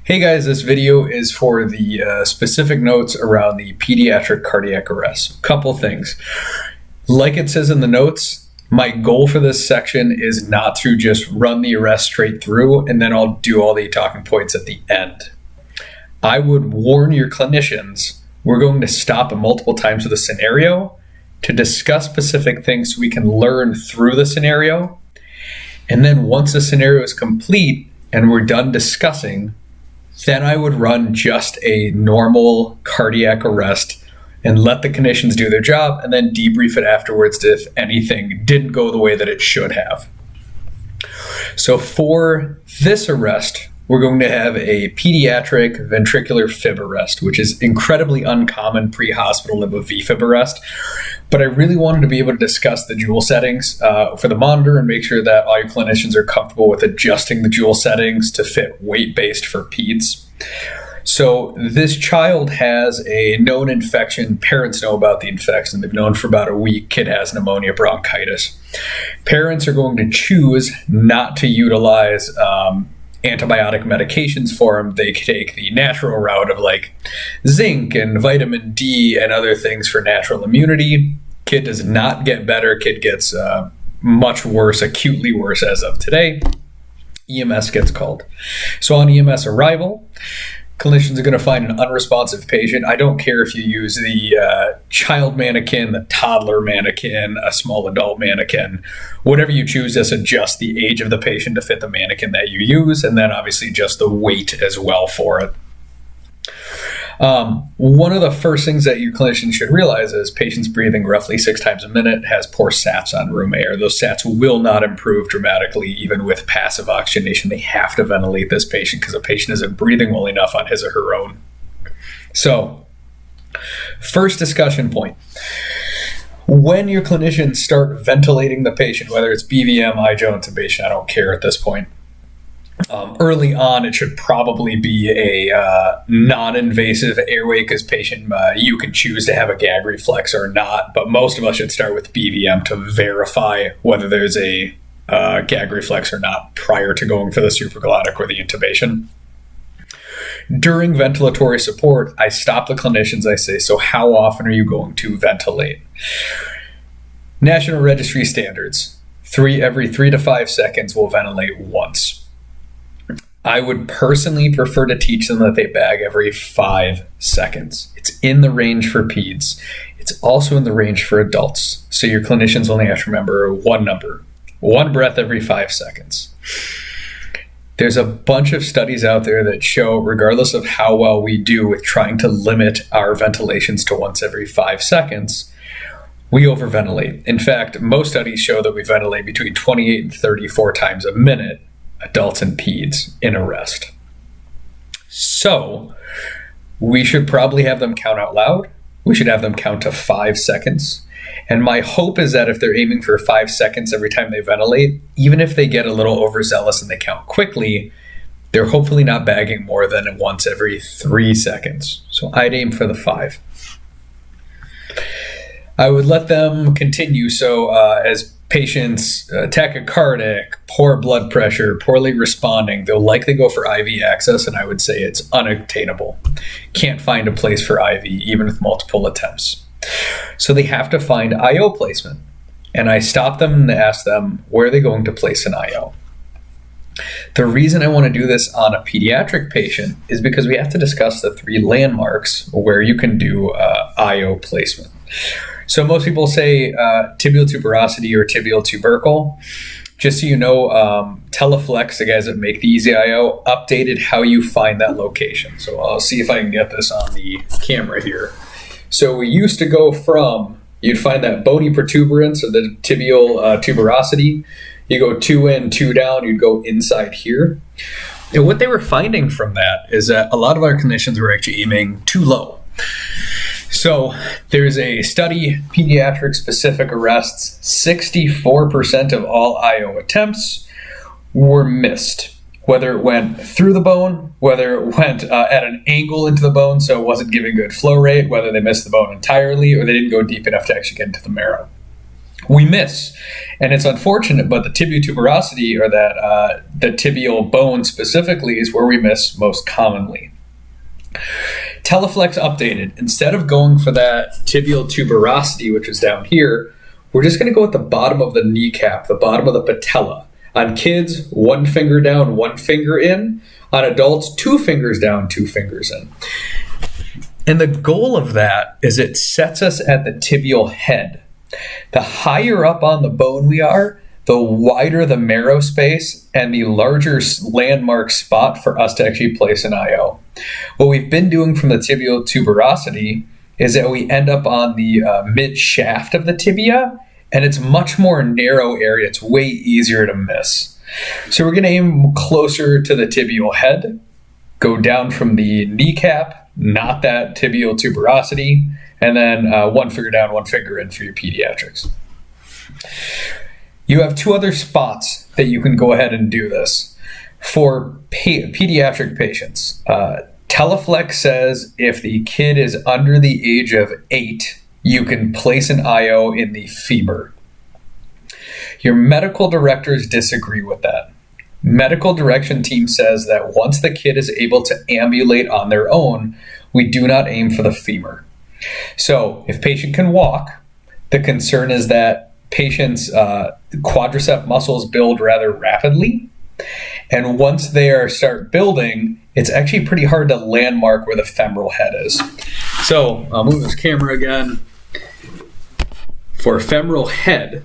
Hey guys, this video is for the specific notes around the pediatric cardiac arrest. Couple things. Like it says in the notes, my goal for this section is not to just run the arrest straight through and then I'll do all the talking points at the end. I would warn your clinicians, we're going to stop multiple times with a scenario to discuss specific things so we can learn through the scenario. And then once the scenario is complete and we're done discussing, then I would run just a normal cardiac arrest and let the clinicians do their job and then debrief it afterwards if anything didn't go the way that it should have. So for this arrest, we're going to have a pediatric ventricular fib arrest, which is incredibly uncommon pre-hospital of a VFib arrest. But I really wanted to be able to discuss the Joule settings for the monitor and make sure that all your clinicians are comfortable with adjusting the Joule settings to fit weight-based for peds. So this child has a known infection. Parents know about the infection. They've known for about a week. Kid has pneumonia, bronchitis. Parents are going to choose not to utilize antibiotic medications for him. They take the natural route of like zinc and vitamin D and other things for natural immunity. Kid does not get better. Kid gets much worse, acutely worse as of today. EMS gets called. So on EMS arrival, clinicians are going to find an unresponsive patient. I don't care if you use the child mannequin, the toddler mannequin, a small adult mannequin, whatever you choose, just adjust the age of the patient to fit the mannequin that you use, and then obviously just the weight as well for it. One of the first things that your clinician should realize is patients breathing roughly 6 times a minute has poor sats on room air. Those sats will not improve dramatically even with passive oxygenation. They have to ventilate this patient because the patient isn't breathing well enough on his or her own. So, first discussion point. When your clinicians start ventilating the patient, whether it's BVM, IJO intubation, I don't care at this point. Early on, it should probably be a non-invasive airway because patient, you can choose to have a gag reflex or not, but most of us should start with BVM to verify whether there's a gag reflex or not prior to going for the supraglottic or the intubation. During ventilatory support, I stop the clinicians. I say, so how often are you going to ventilate? National Registry standards, every 3 to 5 seconds we'll ventilate once. I would personally prefer to teach them that they bag every 5 seconds. It's in the range for peds. It's also in the range for adults. So your clinicians only have to remember one number, 1 breath every 5 seconds. There's a bunch of studies out there that show, regardless of how well we do with trying to limit our ventilations to once every 5 seconds, we overventilate. In fact, most studies show that we ventilate between 28 and 34 times a minute, adults and peds, in arrest. So we should probably have them count out loud. We should have them count to 5 seconds. And my hope is that if they're aiming for 5 seconds every time they ventilate, even if they get a little overzealous and they count quickly, they're hopefully not bagging more than once every 3 seconds. So I'd aim for the 5. I would let them continue. So as patients tachycardic, poor blood pressure, poorly responding, they'll likely go for IV access, and I would say it's unattainable. Can't find a place for IV, even with multiple attempts. So they have to find IO placement. And I stop them and ask them, where are they going to place an IO? The reason I want to do this on a pediatric patient is because we have to discuss the 3 landmarks where you can do IO placement. So most people say tibial tuberosity or tibial tubercle. Just so you know, Teleflex, the guys that make the Easy IO, updated how you find that location. So I'll see if I can get this on the camera here. So we used to go from, you'd find that bony protuberance or the tibial tuberosity. You go 2 in, 2 down, you'd go inside here. And what they were finding from that is that a lot of our clinicians were actually aiming too low. So there's a study, pediatric specific arrests, 64% of all IO attempts were missed. Whether it went through the bone, whether it went at an angle into the bone so it wasn't giving good flow rate, whether they missed the bone entirely or they didn't go deep enough to actually get into the marrow. we miss. And it's unfortunate, but the tibiotuberosity, or that the tibial bone specifically, is where we miss most commonly. Teleflex updated. Instead of going for that tibial tuberosity, which is down here, we're just going to go at the bottom of the kneecap, the bottom of the patella. On kids, 1 finger down, 1 finger in. On adults, 2 fingers down, 2 fingers in. And the goal of that is it sets us at the tibial head. The higher up on the bone we are, the wider the marrow space and the larger landmark spot for us to actually place an IO. What we've been doing from the tibial tuberosity is that we end up on the mid shaft of the tibia, and it's much more narrow area. It's way easier to miss. So we're going to aim closer to the tibial head, go down from the kneecap, not that tibial tuberosity, and then 1 finger down, 1 finger in for your pediatrics. You have 2 other spots that you can go ahead and do this. For pediatric patients, Teleflex says if the kid is under the age of 8, you can place an IO in the femur. Your medical directors disagree with that. Medical direction team says that once the kid is able to ambulate on their own, we do not aim for the femur. So if patient can walk, the concern is that patients' quadricep muscles build rather rapidly. And once they start building, it's actually pretty hard to landmark where the femoral head is. So I'll move this camera again. For femoral head,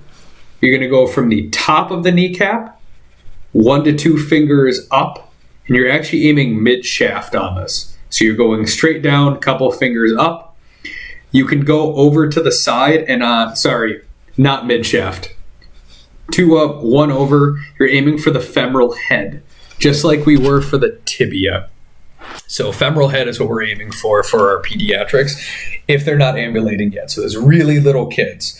you're going to go from the top of the kneecap, 1 to 2 fingers up, and you're actually aiming mid-shaft on this. So you're going straight down, a couple fingers up. You can go over to the side and, not mid-shaft. 2 up, 1 over. You're aiming for the femoral head, just like we were for the tibia. So femoral head is what we're aiming for our pediatrics if they're not ambulating yet. So there's really little kids.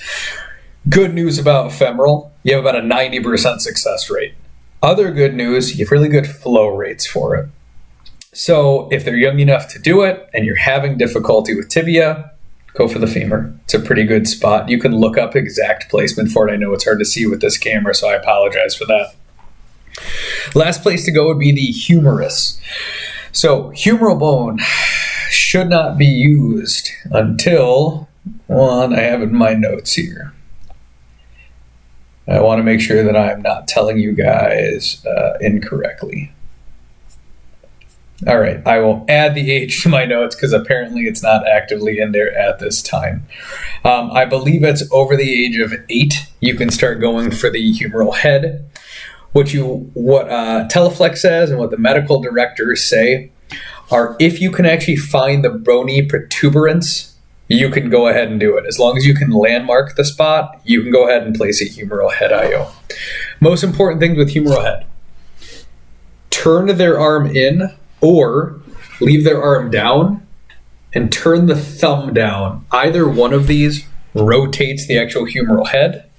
Good news about femoral, you have about a 90% success rate. Other good news, you have really good flow rates for it. So if they're young enough to do it and you're having difficulty with tibia, go for the femur. It's a pretty good spot. You can look up exact placement for it. I know it's hard to see with this camera, so I apologize for that. Last place to go would be the humerus. So humeral bone should not be used until, I have in my notes here. I want to make sure that I'm not telling you guys incorrectly. All right, I will add the age to my notes because apparently it's not actively in there at this time. I believe it's over the age of 8. You can start going for the humeral head. What Teleflex says and what the medical directors say are if you can actually find the bony protuberance, you can go ahead and do it. As long as you can landmark the spot, you can go ahead and place a humeral head IO. Most important things with humeral head: turn their arm in or leave their arm down and turn the thumb down. Either one of these rotates the actual humeral head,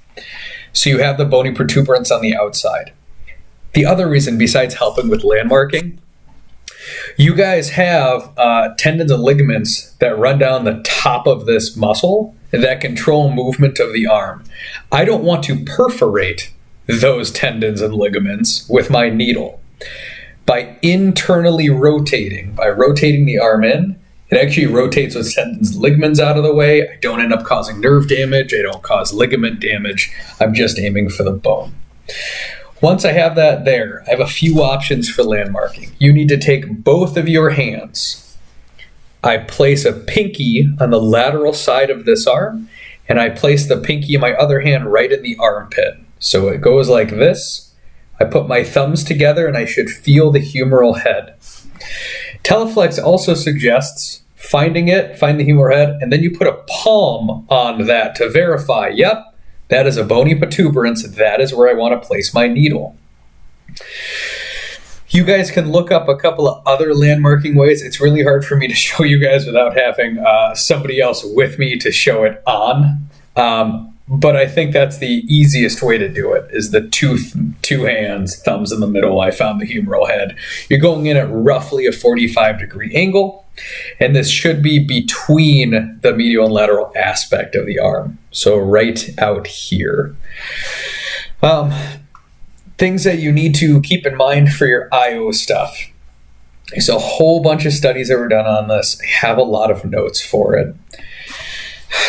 so you have the bony protuberance on the outside. The other reason, besides helping with landmarking, you guys have tendons and ligaments that run down the top of this muscle that control movement of the arm. I don't want to perforate those tendons and ligaments with my needle. By internally rotating, by rotating the arm in, it actually rotates those tendons and ligaments out of the way. I don't end up causing nerve damage. I don't cause ligament damage. I'm just aiming for the bone. Once I have that there, I have a few options for landmarking. You need to take both of your hands. I place a pinky on the lateral side of this arm, and I place the pinky in my other hand right in the armpit. So it goes like this. I put my thumbs together, and I should feel the humeral head. Teleflex also suggests find the humeral head, and then you put a palm on that to verify, yep, that is a bony protuberance. That is where I want to place my needle. You guys can look up a couple of other landmarking ways. It's really hard for me to show you guys without having somebody else with me to show it on. but I think that's the easiest way to do it, is the two hands, thumbs in the middle. I found the humeral head. You're going in at roughly a 45-degree angle, and this should be between the medial and lateral aspect of the arm. So right out here. Things that you need to keep in mind for your IO stuff. There's a whole bunch of studies that were done on this. I have a lot of notes for it.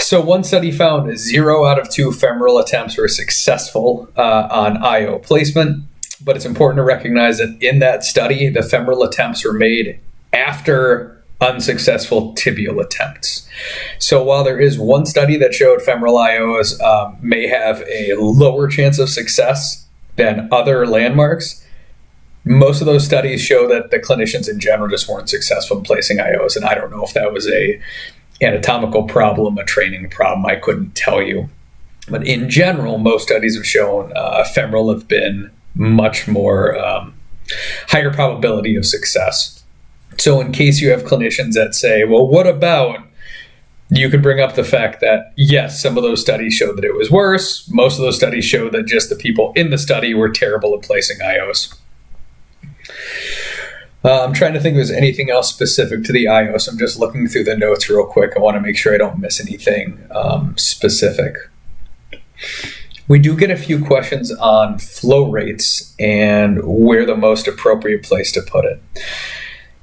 So one study found 0 out of 2 femoral attempts were successful on IO placement, but it's important to recognize that in that study, the femoral attempts were made after unsuccessful tibial attempts. So while there is one study that showed femoral IOs may have a lower chance of success than other landmarks, most of those studies show that the clinicians in general just weren't successful in placing IOs. And I don't know if that was a anatomical problem, a training problem, I couldn't tell you. But in general, most studies have shown femoral have been much more higher probability of success. So in case you have clinicians that say, well, what about, you can bring up the fact that, yes, some of those studies show that it was worse. Most of those studies show that just the people in the study were terrible at placing IOs. I'm trying to think if there's anything else specific to the IO, so I'm just looking through the notes real quick. I want to make sure I don't miss anything specific. We do get a few questions on flow rates and where the most appropriate place to put it.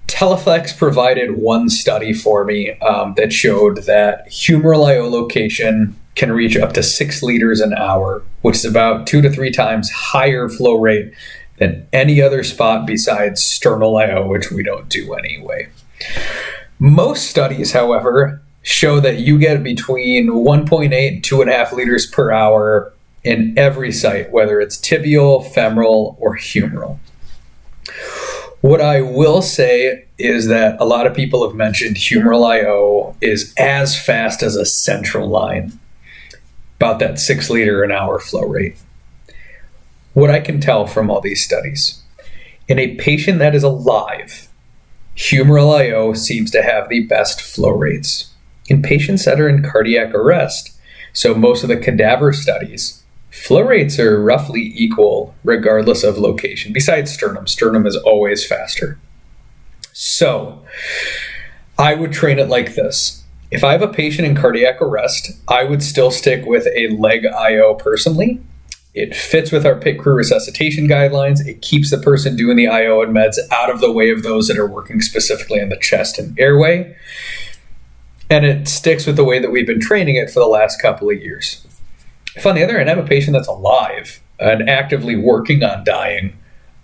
Teleflex provided one study for me that showed that humeral IO location can reach up to 6 liters an hour, which is about 2 to 3 times higher flow rate than any other spot besides sternal IO, which we don't do anyway. Most studies, however, show that you get between 1.8 and 2.5 liters per hour in every site, whether it's tibial, femoral, or humeral. What I will say is that a lot of people have mentioned humeral IO is as fast as a central line, about that 6 liter an hour flow rate. What I can tell from all these studies, in a patient that is alive, humeral IO seems to have the best flow rates. In patients that are in cardiac arrest, so most of the cadaver studies, flow rates are roughly equal regardless of location, besides sternum. Sternum is always faster. So I would train it like this. If I have a patient in cardiac arrest, I would still stick with a leg IO personally. It fits with our pit crew resuscitation guidelines. It keeps the person doing the IO and meds out of the way of those that are working specifically on the chest and airway. And it sticks with the way that we've been training it for the last couple of years. If on the other hand, I have a patient that's alive and actively working on dying,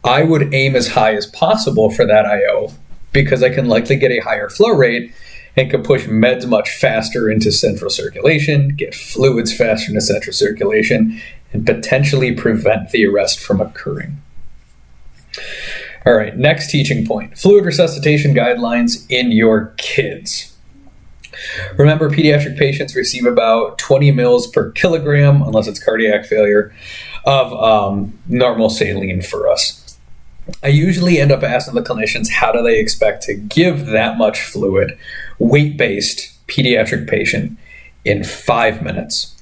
I would aim as high as possible for that IO because I can likely get a higher flow rate and can push meds much faster into central circulation, get fluids faster into central circulation, and potentially prevent the arrest from occurring. All right, next teaching point, fluid resuscitation guidelines in your kids. Remember, pediatric patients receive about 20 mils per kilogram, unless it's cardiac failure, of normal saline for us. I usually end up asking the clinicians, how do they expect to give that much fluid, weight-based pediatric patient, in 5 minutes?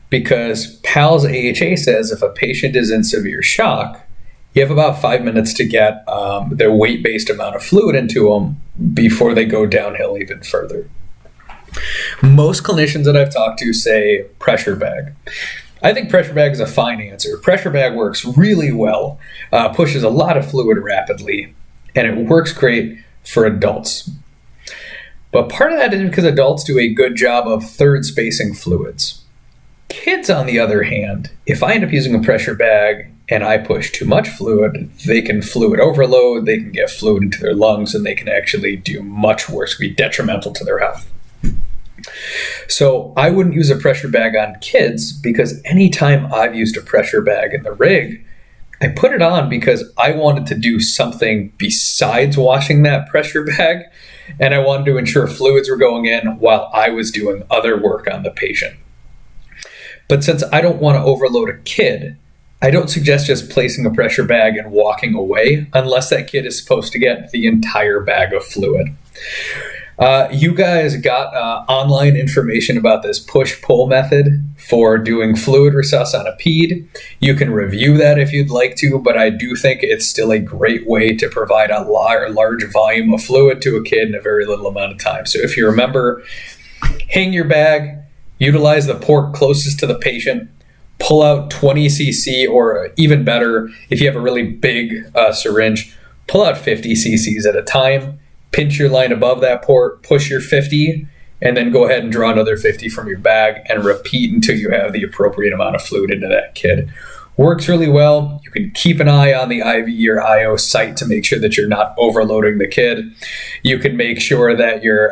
Because PALS AHA says if a patient is in severe shock, you have about 5 minutes to get their weight-based amount of fluid into them before they go downhill even further. Most clinicians that I've talked to say pressure bag. I think pressure bag is a fine answer. Pressure bag works really well, pushes a lot of fluid rapidly, and it works great for adults. But part of that is because adults do a good job of third spacing fluids. Kids, on the other hand, if I end up using a pressure bag and I push too much fluid, they can fluid overload, they can get fluid into their lungs, and they can actually do much worse, be detrimental to their health. So I wouldn't use a pressure bag on kids because anytime I've used a pressure bag in the rig, I put it on because I wanted to do something besides washing that pressure bag, and I wanted to ensure fluids were going in while I was doing other work on the patient. But since I don't want to overload a kid, I don't suggest just placing a pressure bag and walking away unless that kid is supposed to get the entire bag of fluid. You guys got online information about this push-pull method for doing fluid resus on a ped. You can review that if you'd like to, but I do think it's still a great way to provide a large volume of fluid to a kid in a very little amount of time. So if you remember, hang your bag, utilize the port closest to the patient, pull out 20 cc, or even better, if you have a really big syringe, pull out 50 cc's at a time. Pinch your line above that port, push your 50, and then go ahead and draw another 50 from your bag and repeat until you have the appropriate amount of fluid into that kid. Works really well. You can keep an eye on the IV or IO site to make sure that you're not overloading the kid. You can make sure that you're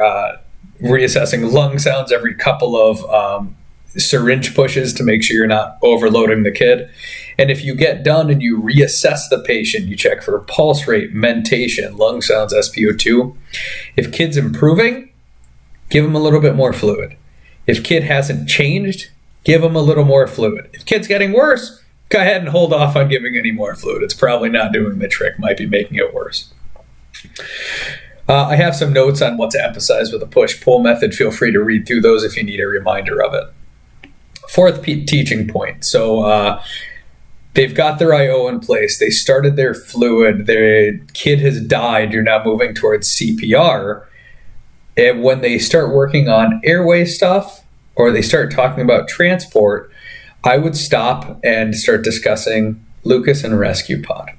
reassessing lung sounds every couple of syringe pushes to make sure you're not overloading the kid. And if you get done and you reassess the patient, you check for pulse rate, mentation, lung sounds, SpO2. If kid's improving, give them a little bit more fluid. If kid hasn't changed, give them a little more fluid. If kid's getting worse, go ahead and hold off on giving any more fluid. It's probably not doing the trick, might be making it worse. I have some notes on what to emphasize with the push-pull method. Feel free to read through those if you need a reminder of it. Fourth teaching point. So they've got their IO in place. They started their fluid. Their kid has died. You're now moving towards CPR. And when they start working on airway stuff or they start talking about transport, I would stop and start discussing Lucas and rescue pod.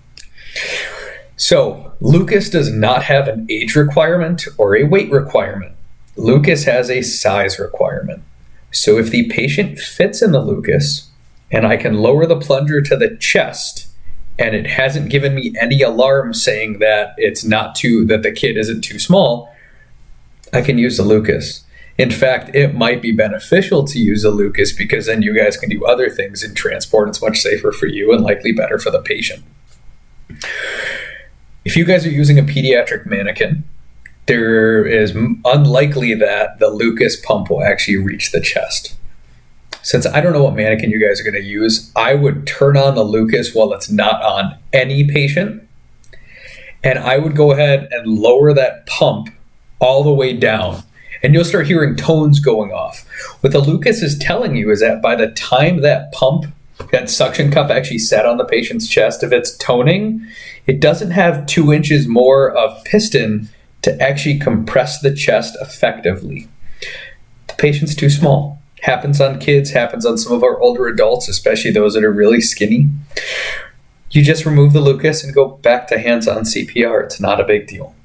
So Lucas does not have an age requirement or a weight requirement. Lucas has a size requirement. So if the patient fits in the Lucas and I can lower the plunger to the chest and it hasn't given me any alarm saying that that the kid isn't too small, I can use the Lucas. In fact, it might be beneficial to use the Lucas because then you guys can do other things in transport. It's much safer for you and likely better for the patient. If you guys are using a pediatric mannequin, there is unlikely that the Lucas pump will actually reach the chest. Since I don't know what mannequin you guys are going to use, I would turn on the Lucas while it's not on any patient. And I would go ahead and lower that pump all the way down. And you'll start hearing tones going off. What the Lucas is telling you is that by the time that pump, that suction cup actually sat on the patient's chest, if it's toning, it doesn't have 2 inches more of piston to actually compress the chest effectively. The patient's too small. Happens on kids, happens on some of our older adults, especially those that are really skinny. You just remove the Lucas and go back to hands-on CPR. It's not a big deal.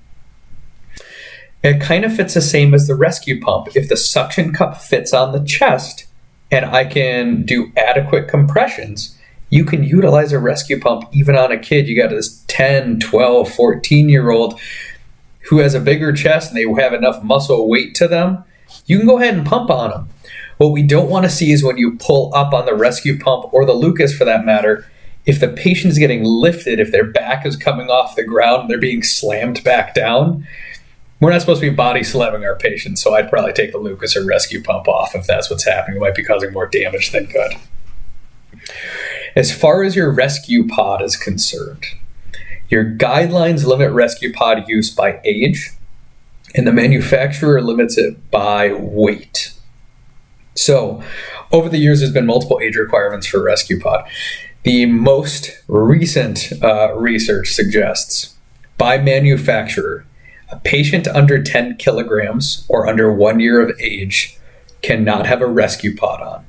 It kind of fits the same as the rescue pump. If the suction cup fits on the chest and I can do adequate compressions, you can utilize a rescue pump even on a kid. You got this 10, 12, 14-year-old who has a bigger chest and they have enough muscle weight to them. You can go ahead and pump on them. What we don't want to see is when you pull up on the rescue pump or the Lucas for that matter, if the patient is getting lifted, if their back is coming off the ground and they're being slammed back down, we're not supposed to be body slamming our patients, so I'd probably take the Lucas or rescue pump off if that's what's happening. It might be causing more damage than good. As far as your rescue pod is concerned, your guidelines limit rescue pod use by age, and the manufacturer limits it by weight. So, over the years, there's been multiple age requirements for rescue pod. The most recent research suggests, by manufacturer, a patient under 10 kilograms or under 1 year of age cannot have a rescue pod on.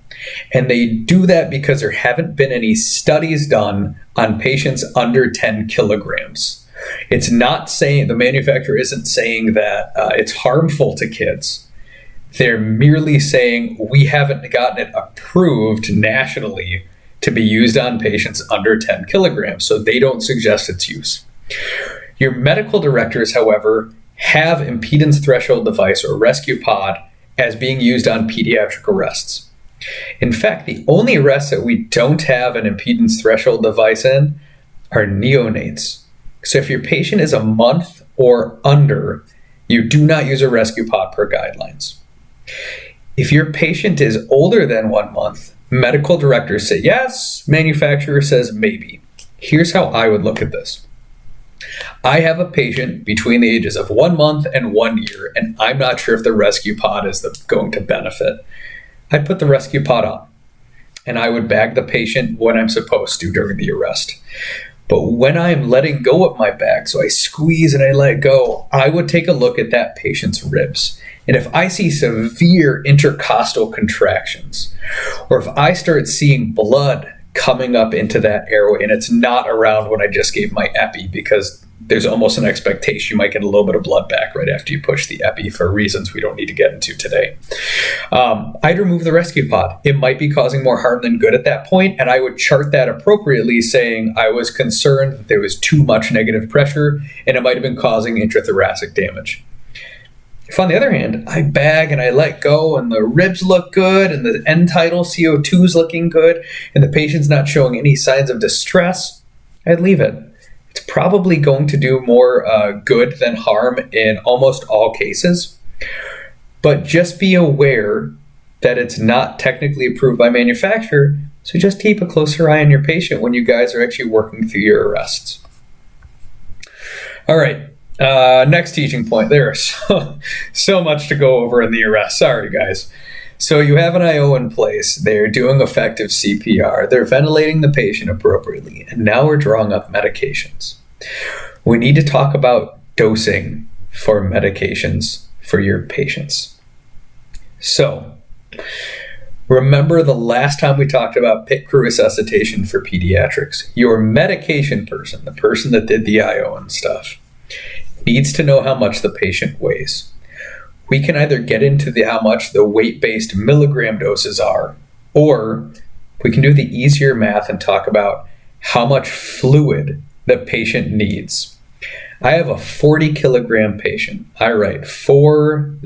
And they do that because there haven't been any studies done on patients under 10 kilograms. It's not saying, the manufacturer isn't saying that it's harmful to kids. They're merely saying we haven't gotten it approved nationally to be used on patients under 10 kilograms, so they don't suggest its use. Your medical directors, however, have impedance threshold device or rescue pod as being used on pediatric arrests. In fact, the only arrests that we don't have an impedance threshold device in are neonates. So if your patient is a month or under, you do not use a rescue pod per guidelines. If your patient is older than 1 month, medical directors say yes, manufacturer says maybe. Here's how I would look at this. I have a patient between the ages of 1 month and 1 year, and I'm not sure if the rescue pod is going to benefit. I put the rescue pod on, and I would bag the patient when I'm supposed to during the arrest. But when I'm letting go of my bag, so I squeeze and I let go, I would take a look at that patient's ribs. And if I see severe intercostal contractions, or if I start seeing blood coming up into that airway, and it's not around when I just gave my epi, because there's almost an expectation you might get a little bit of blood back right after you push the epi for reasons we don't need to get into today. I'd remove the rescue pod. It might be causing more harm than good at that point, and I would chart that appropriately, saying I was concerned that there was too much negative pressure and it might have been causing intrathoracic damage. If, on the other hand, I bag and I let go and the ribs look good and the end tidal CO2 is looking good and the patient's not showing any signs of distress, I'd leave it. It's probably going to do more good than harm in almost all cases. But just be aware that it's not technically approved by manufacturer, so just keep a closer eye on your patient when you guys are actually working through your arrests. All right. Next teaching point. There is so much to go over in the arrest. Sorry, guys. So you have an IO in place. They're doing effective CPR. They're ventilating the patient appropriately. And now we're drawing up medications. We need to talk about dosing for medications for your patients. So remember the last time we talked about pit crew resuscitation for pediatrics. Your medication person, the person that did the IO and stuff, needs to know how much the patient weighs. We can either get into how much the weight-based milligram doses are, or we can do the easier math and talk about how much fluid the patient needs. I have a 40 kilogram patient. I write 40.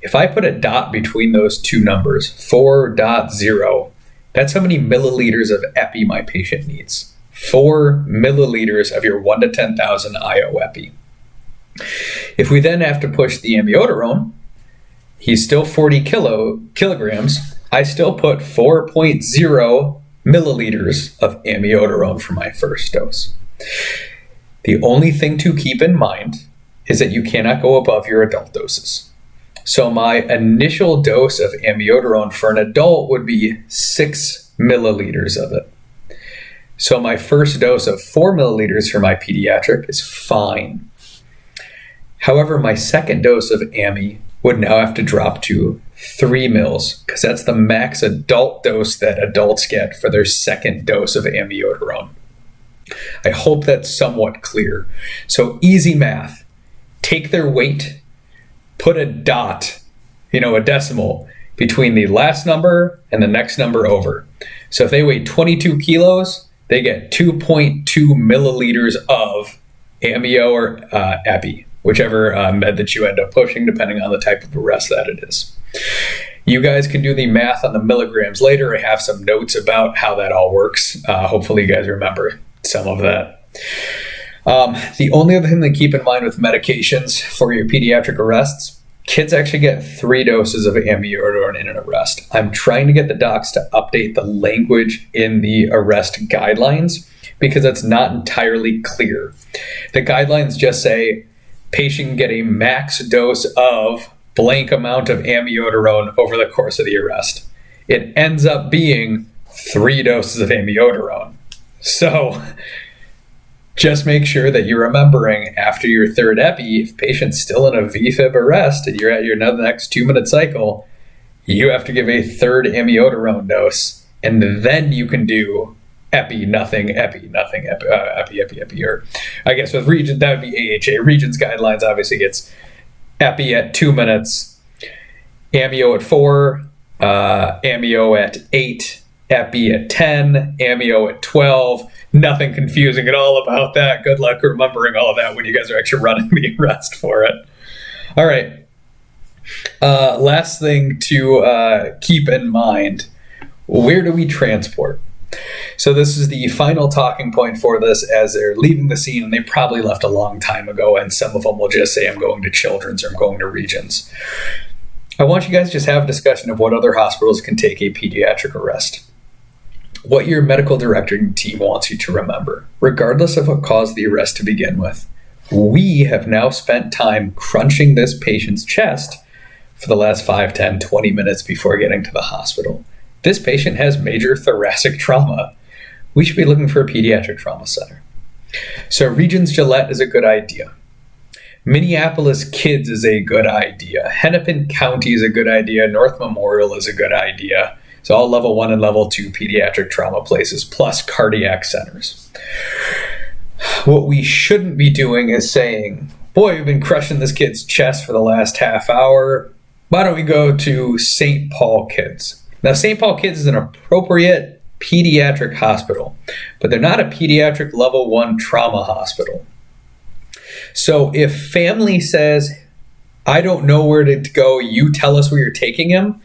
If I put a dot between those two numbers, 4.0, that's how many milliliters of epi my patient needs. 4 milliliters of your 1 to 10,000 IO epi. If we then have to push the amiodarone, he's still 40 kilograms. I still put 4.0 milliliters of amiodarone for my first dose. The only thing to keep in mind is that you cannot go above your adult doses. So my initial dose of amiodarone for an adult would be 6 milliliters of it. So my first dose of 4 milliliters for my pediatric is fine. However, my second dose of AMI would now have to drop to 3 mils, because that's the max adult dose that adults get for their second dose of amiodarone. I hope that's somewhat clear. So easy math. Take their weight, put a dot, a decimal, between the last number and the next number over. So if they weigh 22 kilos, they get 2.2 milliliters of amio or epi, whichever med that you end up pushing, depending on the type of arrest that it is. You guys can do the math on the milligrams later. I have some notes about how that all works. Hopefully you guys remember some of that. The only other thing to keep in mind with medications for your pediatric arrests, kids actually get 3 doses of amiodarone in an arrest. I'm trying to get the docs to update the language in the arrest guidelines because it's not entirely clear. The guidelines just say patient can get a max dose of blank amount of amiodarone over the course of the arrest. It ends up being 3 doses of amiodarone. So just make sure that you're remembering after your third epi, if patient's still in a VFib arrest and you're at your next 2-minute cycle, you have to give a third amiodarone dose, and then you can do epi, nothing, epi, nothing, epi. Or I guess with region, that would be AHA. Regions guidelines, obviously, it's epi at 2 minutes, amio at 4, amio at 8, epi at 10, amio at 12. Nothing confusing at all about that. Good luck remembering all of that when you guys are actually running the arrest for it. All right. Last thing to keep in mind, where do we transport? So this is the final talking point for this as they're leaving the scene, and they probably left a long time ago, and some of them will just say, I'm going to Children's or I'm going to Regions. I want you guys to just have a discussion of what other hospitals can take a pediatric arrest. what your medical directing team wants you to remember, regardless of what caused the arrest to begin with. We have now spent time crunching this patient's chest for the last 5, 10, 20 minutes before getting to the hospital. This patient has major thoracic trauma. We should be looking for a pediatric trauma center. So Regions Gillette is a good idea. Minneapolis Kids is a good idea. Hennepin County is a good idea. North Memorial is a good idea. So all level 1 and level 2 pediatric trauma places, plus cardiac centers. What we shouldn't be doing is saying, boy, we've been crushing this kid's chest for the last half hour. Why don't we go to St. Paul Kids? Now, St. Paul Kids is an appropriate pediatric hospital, but they're not a pediatric level 1 trauma hospital. So if family says, I don't know where to go, you tell us where you're taking him,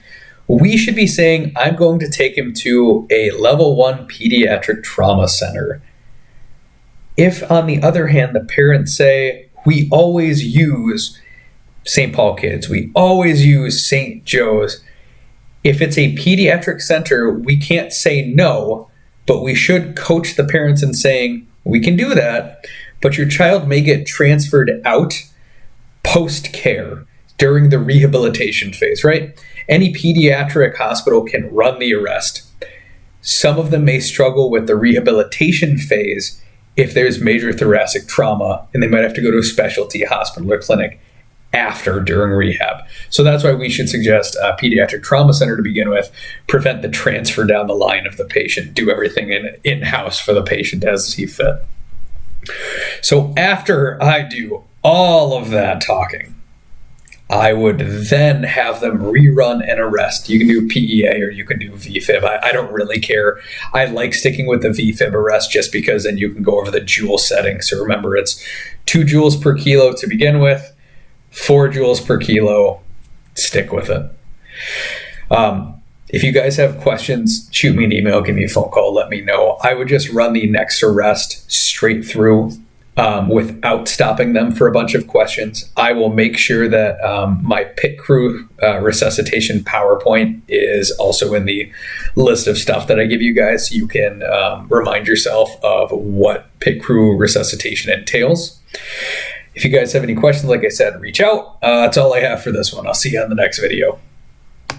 we should be saying, I'm going to take him to a level 1 pediatric trauma center. If, on the other hand, the parents say, we always use St. Paul Kids, we always use St. Joe's, if it's a pediatric center, we can't say no, but we should coach the parents in saying, we can do that, but your child may get transferred out post-care during the rehabilitation phase, right? Any pediatric hospital can run the arrest. Some of them may struggle with the rehabilitation phase if there's major thoracic trauma, and they might have to go to a specialty hospital or clinic during rehab. So that's why we should suggest a pediatric trauma center to begin with, prevent the transfer down the line of the patient, do everything in-house for the patient as he fit. So after I do all of that talking, I would then have them rerun an arrest. You can do PEA or you can do VFib. I don't really care. I like sticking with the VFib arrest just because then you can go over the joule setting. So remember, it's 2 joules per kilo to begin with, 4 joules per kilo. Stick with it. If you guys have questions, shoot me an email, give me a phone call, let me know. I would just run the next arrest straight through without stopping them for a bunch of questions. I will make sure that my pit crew resuscitation PowerPoint is also in the list of stuff that I give you guys, so you can remind yourself of what pit crew resuscitation entails. If you guys have any questions, like I said, reach out. That's all I have for this one. I'll see you on the next video.